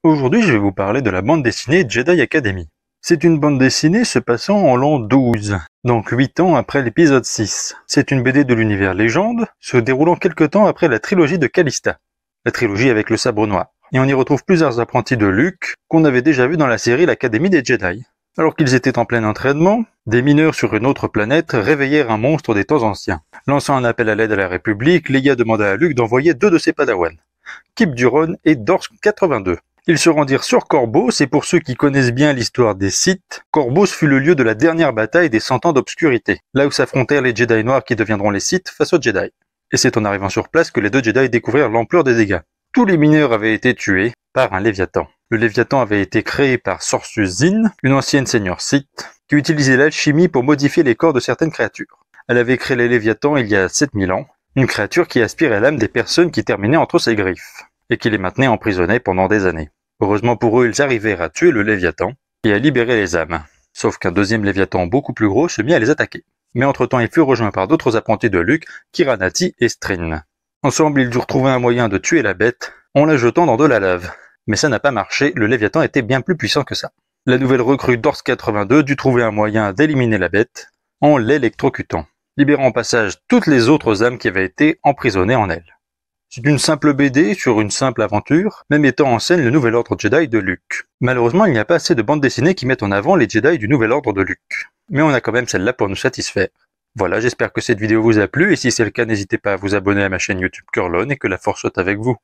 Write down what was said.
Aujourd'hui, je vais vous parler de la bande dessinée Jedi Academy. C'est une bande dessinée se passant en l'an 12, donc 8 ans après l'épisode 6. C'est une BD de l'univers légende, se déroulant quelque temps après la trilogie de Calista, la trilogie avec le sabre noir. Et on y retrouve plusieurs apprentis de Luke qu'on avait déjà vus dans la série l'Académie des Jedi. Alors qu'ils étaient en plein entraînement, des mineurs sur une autre planète réveillèrent un monstre des temps anciens. Lançant un appel à l'aide à la République, Leia demanda à Luke d'envoyer 2 de ses padawans, Kyp Durron et Dorsk 82. Ils se rendirent sur Corbos, et pour ceux qui connaissent bien l'histoire des Sith, Corbos fut le lieu de la dernière bataille des 100 ans d'obscurité, là où s'affrontèrent les Jedi noirs qui deviendront les Sith face aux Jedi. Et c'est en arrivant sur place que les 2 Jedi découvrirent l'ampleur des dégâts. Tous les mineurs avaient été tués par un Léviathan. Le Léviathan avait été créé par Sorsus Zin, une ancienne seigneur Sith, qui utilisait l'alchimie pour modifier les corps de certaines créatures. Elle avait créé les Léviathans il y a 7000 ans, une créature qui aspirait l'âme des personnes qui terminaient entre ses griffes, et qui les maintenait emprisonnés pendant des années. Heureusement pour eux, ils arrivèrent à tuer le Léviathan et à libérer les âmes. Sauf qu'un deuxième Léviathan beaucoup plus gros se mit à les attaquer. Mais entre-temps, il fut rejoint par d'autres apprentis de Luke, Kiranati et Strin. Ensemble, ils durent trouver un moyen de tuer la bête en la jetant dans de la lave. Mais ça n'a pas marché, le Léviathan était bien plus puissant que ça. La nouvelle recrue Dorsk 82 dut trouver un moyen d'éliminer la bête en l'électrocutant, libérant au passage toutes les autres âmes qui avaient été emprisonnées en elle. C'est une simple BD sur une simple aventure, mais mettant en scène le nouvel ordre Jedi de Luke. Malheureusement, il n'y a pas assez de bandes dessinées qui mettent en avant les Jedi du nouvel ordre de Luke. Mais on a quand même celle-là pour nous satisfaire. Voilà, j'espère que cette vidéo vous a plu, et si c'est le cas, n'hésitez pas à vous abonner à ma chaîne YouTube Curlone et que la force soit avec vous.